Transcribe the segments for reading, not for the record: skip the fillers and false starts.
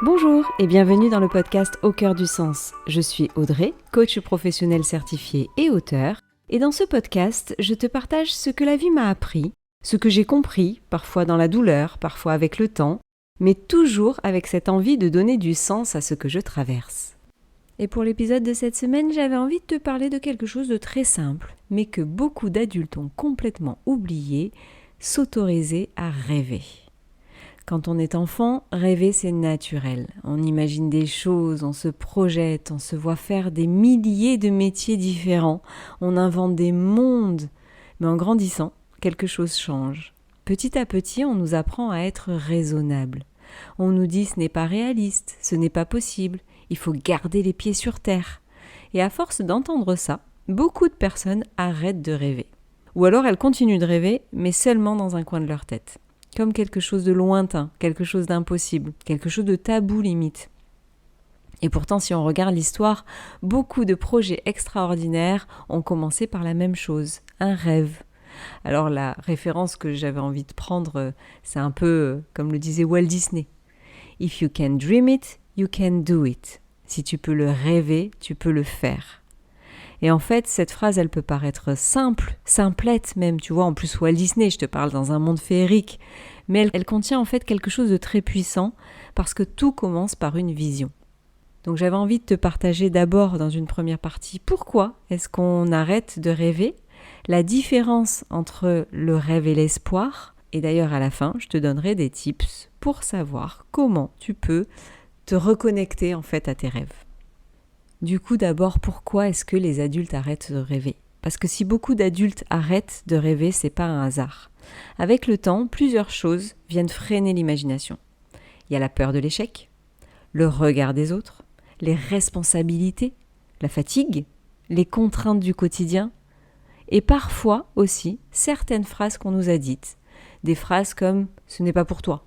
Bonjour et bienvenue dans le podcast Au cœur du sens. Je suis Audrey, coach professionnel certifié et auteur. Et dans ce podcast, je te partage ce que la vie m'a appris, ce que j'ai compris, parfois dans la douleur, parfois avec le temps, mais toujours avec cette envie de donner du sens à ce que je traverse. Et pour l'épisode de cette semaine, j'avais envie de te parler de quelque chose de très simple, mais que beaucoup d'adultes ont complètement oublié, s'autoriser à rêver. Quand on est enfant, rêver c'est naturel. On imagine des choses, on se projette, on se voit faire des milliers de métiers différents, on invente des mondes. Mais en grandissant, quelque chose change. Petit à petit, on nous apprend à être raisonnable. On nous dit ce n'est pas réaliste, ce n'est pas possible, il faut garder les pieds sur terre. Et à force d'entendre ça, beaucoup de personnes arrêtent de rêver. Ou alors elles continuent de rêver, mais seulement dans un coin de leur tête. Comme quelque chose de lointain, quelque chose d'impossible, quelque chose de tabou limite. Et pourtant, si on regarde l'histoire, beaucoup de projets extraordinaires ont commencé par la même chose, un rêve. Alors la référence que j'avais envie de prendre, c'est un peu comme le disait Walt Disney. If you can dream it, you can do it. Si tu peux le rêver, tu peux le faire. Et en fait, cette phrase, elle peut paraître simple, simplette même, tu vois, en plus Walt Disney, je te parle dans un monde féerique, mais elle contient en fait quelque chose de très puissant, parce que tout commence par une vision. Donc j'avais envie de te partager d'abord dans une première partie, pourquoi est-ce qu'on arrête de rêver, la différence entre le rêve et l'espoir, et d'ailleurs à la fin, je te donnerai des tips pour savoir comment tu peux te reconnecter en fait à tes rêves. Du coup, d'abord, pourquoi est-ce que les adultes arrêtent de rêver ? Parce que si beaucoup d'adultes arrêtent de rêver, c'est pas un hasard. Avec le temps, plusieurs choses viennent freiner l'imagination. Il y a la peur de l'échec, le regard des autres, les responsabilités, la fatigue, les contraintes du quotidien, et parfois aussi certaines phrases qu'on nous a dites. Des phrases comme « ce n'est pas pour toi »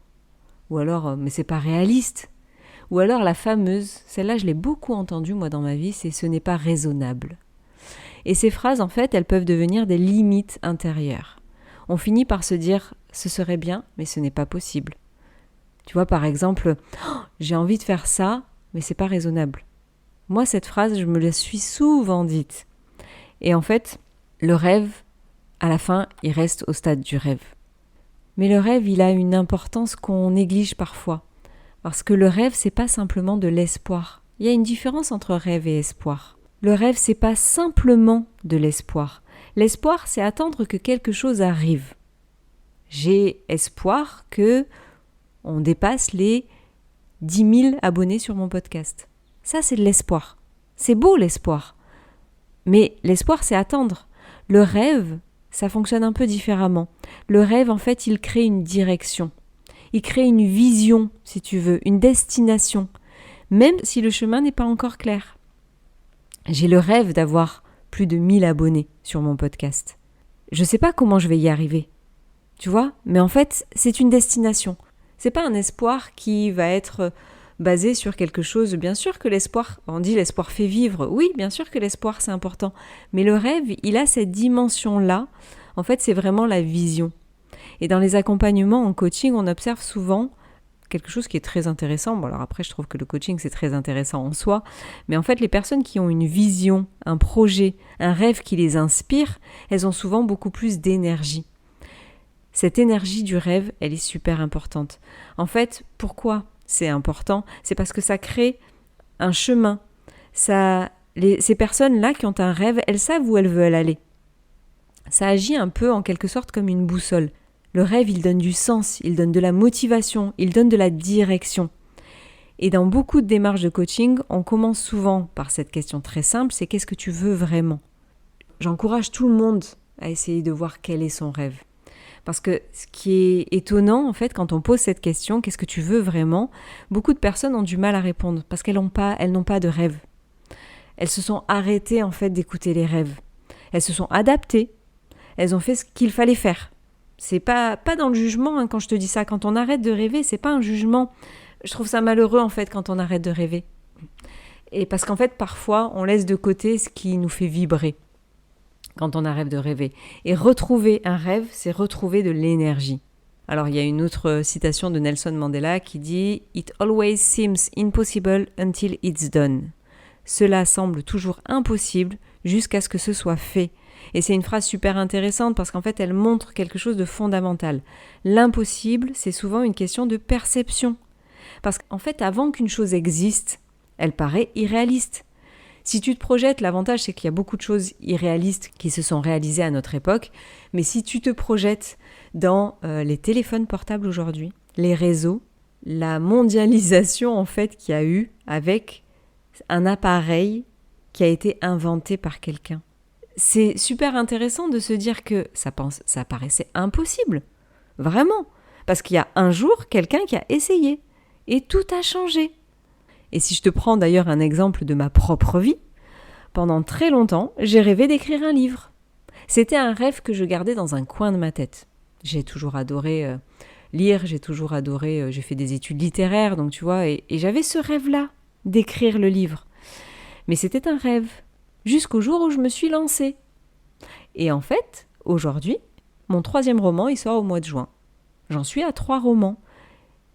ou alors « mais c'est pas réaliste » ou alors la fameuse, celle-là je l'ai beaucoup entendue moi dans ma vie, c'est « ce n'est pas raisonnable ». Et ces phrases en fait, elles peuvent devenir des limites intérieures. On finit par se dire « ce serait bien, mais ce n'est pas possible ». Tu vois par exemple oh, « j'ai envie de faire ça, mais c'est pas raisonnable ». Moi cette phrase, je me la suis souvent dite. Et en fait, le rêve, à la fin, il reste au stade du rêve. Mais le rêve, il a une importance qu'on néglige parfois. Parce que le rêve, c'est pas simplement de l'espoir. Il y a une différence entre rêve et espoir. Le rêve, c'est pas simplement de l'espoir. L'espoir, c'est attendre que quelque chose arrive. J'ai espoir que on dépasse les 10 000 abonnés sur mon podcast. Ça, c'est de l'espoir. C'est beau, l'espoir. Mais l'espoir, c'est attendre. Le rêve, ça fonctionne un peu différemment. Le rêve, en fait, il crée une direction. Il crée une vision, si tu veux, une destination, même si le chemin n'est pas encore clair. J'ai le rêve d'avoir plus de 1000 abonnés sur mon podcast. Je ne sais pas comment je vais y arriver, tu vois, mais en fait, c'est une destination. C'est pas un espoir qui va être basé sur quelque chose. Bien sûr que l'espoir, on dit l'espoir fait vivre. Oui, bien sûr que l'espoir, c'est important. Mais le rêve, il a cette dimension-là. En fait, c'est vraiment la vision. Et dans les accompagnements en coaching, on observe souvent quelque chose qui est très intéressant. Bon, alors après, je trouve que le coaching, c'est très intéressant en soi. Mais en fait, les personnes qui ont une vision, un projet, un rêve qui les inspire, elles ont souvent beaucoup plus d'énergie. Cette énergie du rêve, elle est super importante. En fait, pourquoi c'est important ? C'est parce que ça crée un chemin. Ces personnes-là qui ont un rêve, elles savent où elles veulent aller. Ça agit un peu en quelque sorte comme une boussole. Le rêve, il donne du sens, il donne de la motivation, il donne de la direction. Et dans beaucoup de démarches de coaching, on commence souvent par cette question très simple, c'est qu'est-ce que tu veux vraiment ? J'encourage tout le monde à essayer de voir quel est son rêve. Parce que ce qui est étonnant, en fait, quand on pose cette question, qu'est-ce que tu veux vraiment ? Beaucoup de personnes ont du mal à répondre parce qu'elles n'ont pas de rêve. Elles se sont arrêtées, en fait, d'écouter les rêves. Elles se sont adaptées. Elles ont fait ce qu'il fallait faire. C'est pas dans le jugement quand je te dis ça. Quand on arrête de rêver, c'est pas un jugement. Je trouve ça malheureux en fait quand on arrête de rêver. Et parce qu'en fait, parfois, on laisse de côté ce qui nous fait vibrer quand on arrête de rêver. Et retrouver un rêve, c'est retrouver de l'énergie. Alors il y a une autre citation de Nelson Mandela qui dit « It always seems impossible until it's done ». Cela semble toujours impossible jusqu'à ce que ce soit fait. Et c'est une phrase super intéressante parce qu'en fait, elle montre quelque chose de fondamental. L'impossible, c'est souvent une question de perception. Parce qu'en fait, avant qu'une chose existe, elle paraît irréaliste. Si tu te projettes, l'avantage, c'est qu'il y a beaucoup de choses irréalistes qui se sont réalisées à notre époque. Mais si tu te projettes dans les téléphones portables aujourd'hui, les réseaux, la mondialisation en fait qu'il y a eu avec un appareil qui a été inventé par quelqu'un. C'est super intéressant de se dire que ça paraissait impossible, vraiment, parce qu'il y a un jour quelqu'un qui a essayé et tout a changé. Et si je te prends d'ailleurs un exemple de ma propre vie, pendant très longtemps, j'ai rêvé d'écrire un livre. C'était un rêve que je gardais dans un coin de ma tête. J'ai toujours adoré lire, j'ai fait des études littéraires, donc tu vois, et j'avais ce rêve-là d'écrire le livre. Mais c'était un rêve, jusqu'au jour où je me suis lancée. Et en fait, aujourd'hui, mon 3e roman, il sort au mois de juin. J'en suis à 3 romans.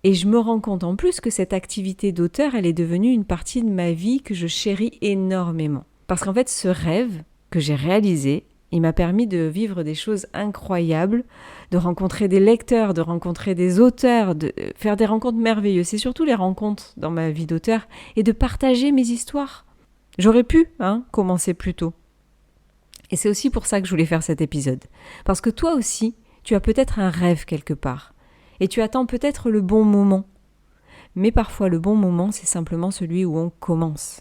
Et je me rends compte en plus que cette activité d'auteur, elle est devenue une partie de ma vie que je chéris énormément. Parce qu'en fait, ce rêve que j'ai réalisé, il m'a permis de vivre des choses incroyables, de rencontrer des lecteurs, de rencontrer des auteurs, de faire des rencontres merveilleuses. C'est surtout les rencontres dans ma vie d'auteur et de partager mes histoires. J'aurais pu commencer plus tôt. Et c'est aussi pour ça que je voulais faire cet épisode. Parce que toi aussi, tu as peut-être un rêve quelque part. Et tu attends peut-être le bon moment. Mais parfois, le bon moment, c'est simplement celui où on commence.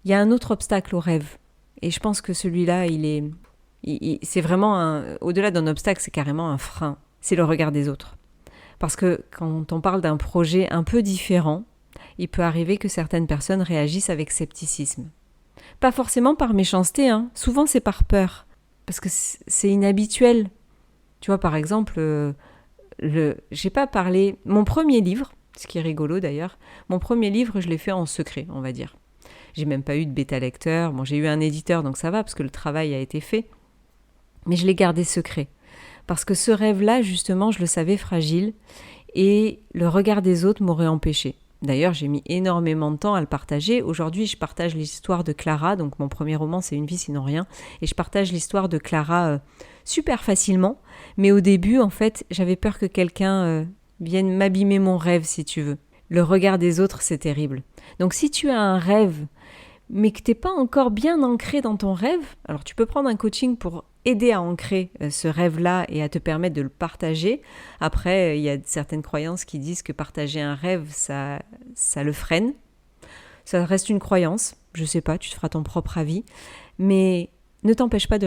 Il y a un autre obstacle au rêve. Et je pense que celui-là, c'est vraiment au-delà d'un obstacle, c'est carrément un frein. C'est le regard des autres. Parce que quand on parle d'un projet un peu différent, il peut arriver que certaines personnes réagissent avec scepticisme. Pas forcément par méchanceté, souvent c'est par peur. Parce que c'est inhabituel. Tu vois, par exemple, j'ai pas parlé... Mon premier livre, ce qui est rigolo d'ailleurs, mon premier livre, je l'ai fait en secret, on va dire. J'ai même pas eu de bêta-lecteur. Bon, j'ai eu un éditeur, donc ça va, parce que le travail a été fait. Mais je l'ai gardé secret. Parce que ce rêve-là, justement, je le savais fragile. Et le regard des autres m'aurait empêché. D'ailleurs, j'ai mis énormément de temps à le partager. Aujourd'hui, je partage l'histoire de Clara. Donc, mon premier roman, c'est Une vie sinon rien. Et je partage l'histoire de Clara super facilement. Mais au début, en fait, j'avais peur que quelqu'un vienne m'abîmer mon rêve, si tu veux. Le regard des autres, c'est terrible. Donc, si tu as un rêve, mais que tu n'es pas encore bien ancré dans ton rêve, alors tu peux prendre un coaching pour aider à ancrer ce rêve-là et à te permettre de le partager. Après, il y a certaines croyances qui disent que partager un rêve, ça le freine. Ça reste une croyance, je sais pas, tu te feras ton propre avis, mais ne t'empêche pas de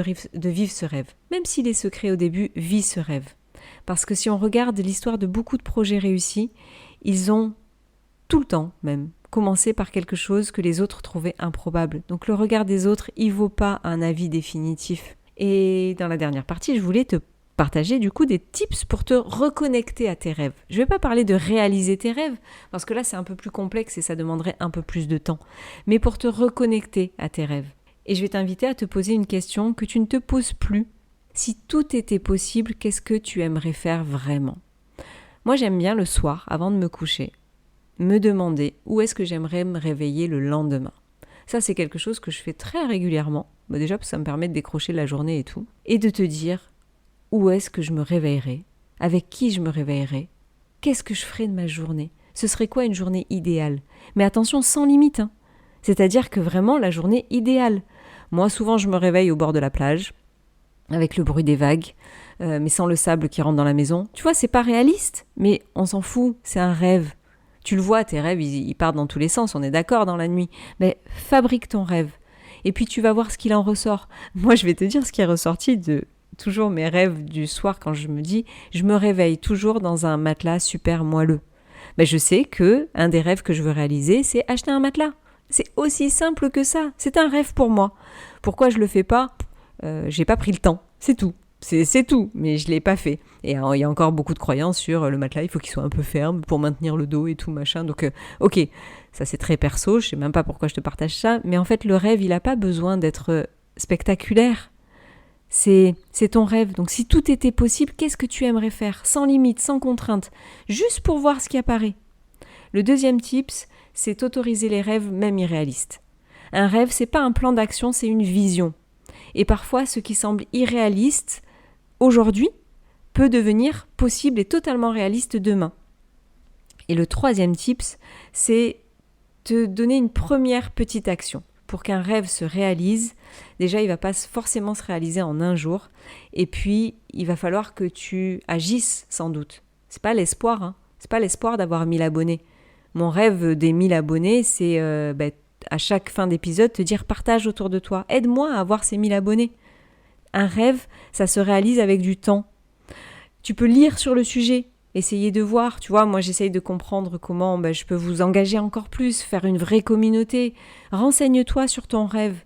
vivre ce rêve. Même s'il est secret au début, vis ce rêve. Parce que si on regarde l'histoire de beaucoup de projets réussis, ils ont tout le temps même commencé par quelque chose que les autres trouvaient improbable. Donc le regard des autres, il vaut pas un avis définitif. Et dans la dernière partie, je voulais te partager du coup des tips pour te reconnecter à tes rêves. Je ne vais pas parler de réaliser tes rêves, parce que là c'est un peu plus complexe et ça demanderait un peu plus de temps, mais pour te reconnecter à tes rêves. Et je vais t'inviter à te poser une question que tu ne te poses plus. Si tout était possible, qu'est-ce que tu aimerais faire vraiment ? Moi j'aime bien le soir, avant de me coucher, me demander où est-ce que j'aimerais me réveiller le lendemain. Ça, c'est quelque chose que je fais très régulièrement. Déjà, parce que ça me permet de décrocher la journée et tout. Et de te dire où est-ce que je me réveillerai, avec qui je me réveillerai, qu'est-ce que je ferai de ma journée. Ce serait quoi une journée idéale ? Mais attention, sans limite. C'est-à-dire que vraiment, la journée idéale. Moi, souvent, je me réveille au bord de la plage, avec le bruit des vagues, mais sans le sable qui rentre dans la maison. Tu vois, c'est pas réaliste, mais on s'en fout, c'est un rêve. Tu le vois, tes rêves, ils partent dans tous les sens, on est d'accord dans la nuit. Mais fabrique ton rêve. Et puis tu vas voir ce qu'il en ressort. Moi, je vais te dire ce qui est ressorti de toujours mes rêves du soir quand je me dis, je me réveille toujours dans un matelas super moelleux. Mais je sais que un des rêves que je veux réaliser, c'est acheter un matelas. C'est aussi simple que ça. C'est un rêve pour moi. Pourquoi je le fais pas ? J'ai pas pris le temps. C'est tout. C'est tout, mais je ne l'ai pas fait. Et il y a encore beaucoup de croyances sur le matelas, il faut qu'il soit un peu ferme pour maintenir le dos et tout, machin. Donc, ok, ça c'est très perso, je ne sais même pas pourquoi je te partage ça, mais en fait, le rêve, il n'a pas besoin d'être spectaculaire. C'est ton rêve. Donc si tout était possible, qu'est-ce que tu aimerais faire? Sans limite, sans contrainte, juste pour voir ce qui apparaît. Le deuxième tips, c'est autoriser les rêves même irréalistes. Un rêve, c'est pas un plan d'action, c'est une vision. Et parfois, ce qui semble irréaliste aujourd'hui peut devenir possible et totalement réaliste demain. Et le troisième tips, c'est te donner une première petite action. Pour qu'un rêve se réalise, déjà il ne va pas forcément se réaliser en un jour. Et puis, il va falloir que tu agisses sans doute. C'est pas l'espoir, hein. C'est pas l'espoir d'avoir 1000 abonnés. Mon rêve des 1000 abonnés, c'est à chaque fin d'épisode te dire partage autour de toi. Aide-moi à avoir ces 1000 abonnés. Un rêve, ça se réalise avec du temps. Tu peux lire sur le sujet, essayer de voir. Tu vois, moi j'essaye de comprendre comment je peux vous engager encore plus, faire une vraie communauté. Renseigne-toi sur ton rêve.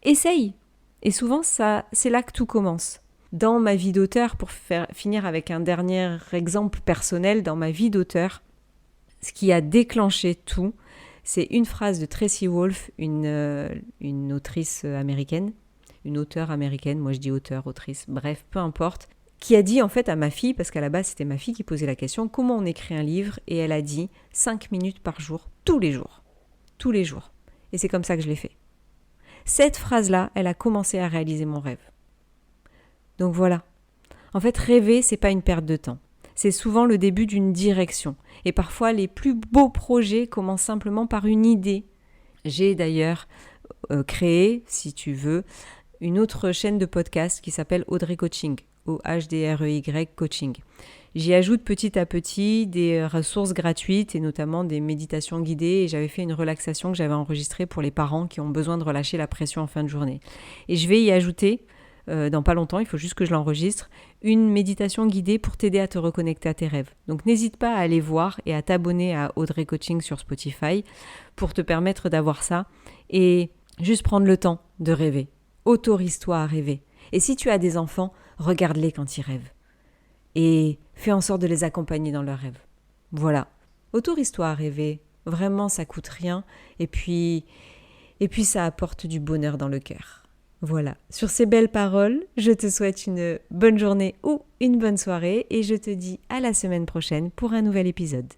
Essaye. Et souvent, c'est là que tout commence. Dans ma vie d'auteur, pour finir avec un dernier exemple personnel, dans ma vie d'auteur, ce qui a déclenché tout, c'est une phrase de Tracy Wolf, une autrice américaine, une auteure américaine, moi je dis auteur, autrice, bref, peu importe, qui a dit en fait à ma fille, parce qu'à la base c'était ma fille qui posait la question, comment on écrit un livre, et elle a dit 5 minutes par jour, tous les jours. Tous les jours. Et c'est comme ça que je l'ai fait. Cette phrase-là, elle a commencé à réaliser mon rêve. Donc voilà. En fait, rêver, c'est pas une perte de temps. C'est souvent le début d'une direction. Et parfois, les plus beaux projets commencent simplement par une idée. J'ai d'ailleurs créé, si tu veux, une autre chaîne de podcast qui s'appelle Audrey Coaching, O-H-D-R-E-Y Coaching. J'y ajoute petit à petit des ressources gratuites et notamment des méditations guidées. Et j'avais fait une relaxation que j'avais enregistrée pour les parents qui ont besoin de relâcher la pression en fin de journée. Et je vais y ajouter, dans pas longtemps, il faut juste que je l'enregistre, une méditation guidée pour t'aider à te reconnecter à tes rêves. Donc n'hésite pas à aller voir et à t'abonner à Audrey Coaching sur Spotify pour te permettre d'avoir ça et juste prendre le temps de rêver. Autorise-toi à rêver. Et si tu as des enfants, regarde-les quand ils rêvent. Et fais en sorte de les accompagner dans leurs rêves. Voilà. Autorise-toi à rêver. Vraiment, ça coûte rien. Et puis ça apporte du bonheur dans le cœur. Voilà. Sur ces belles paroles, je te souhaite une bonne journée ou une bonne soirée et je te dis à la semaine prochaine pour un nouvel épisode.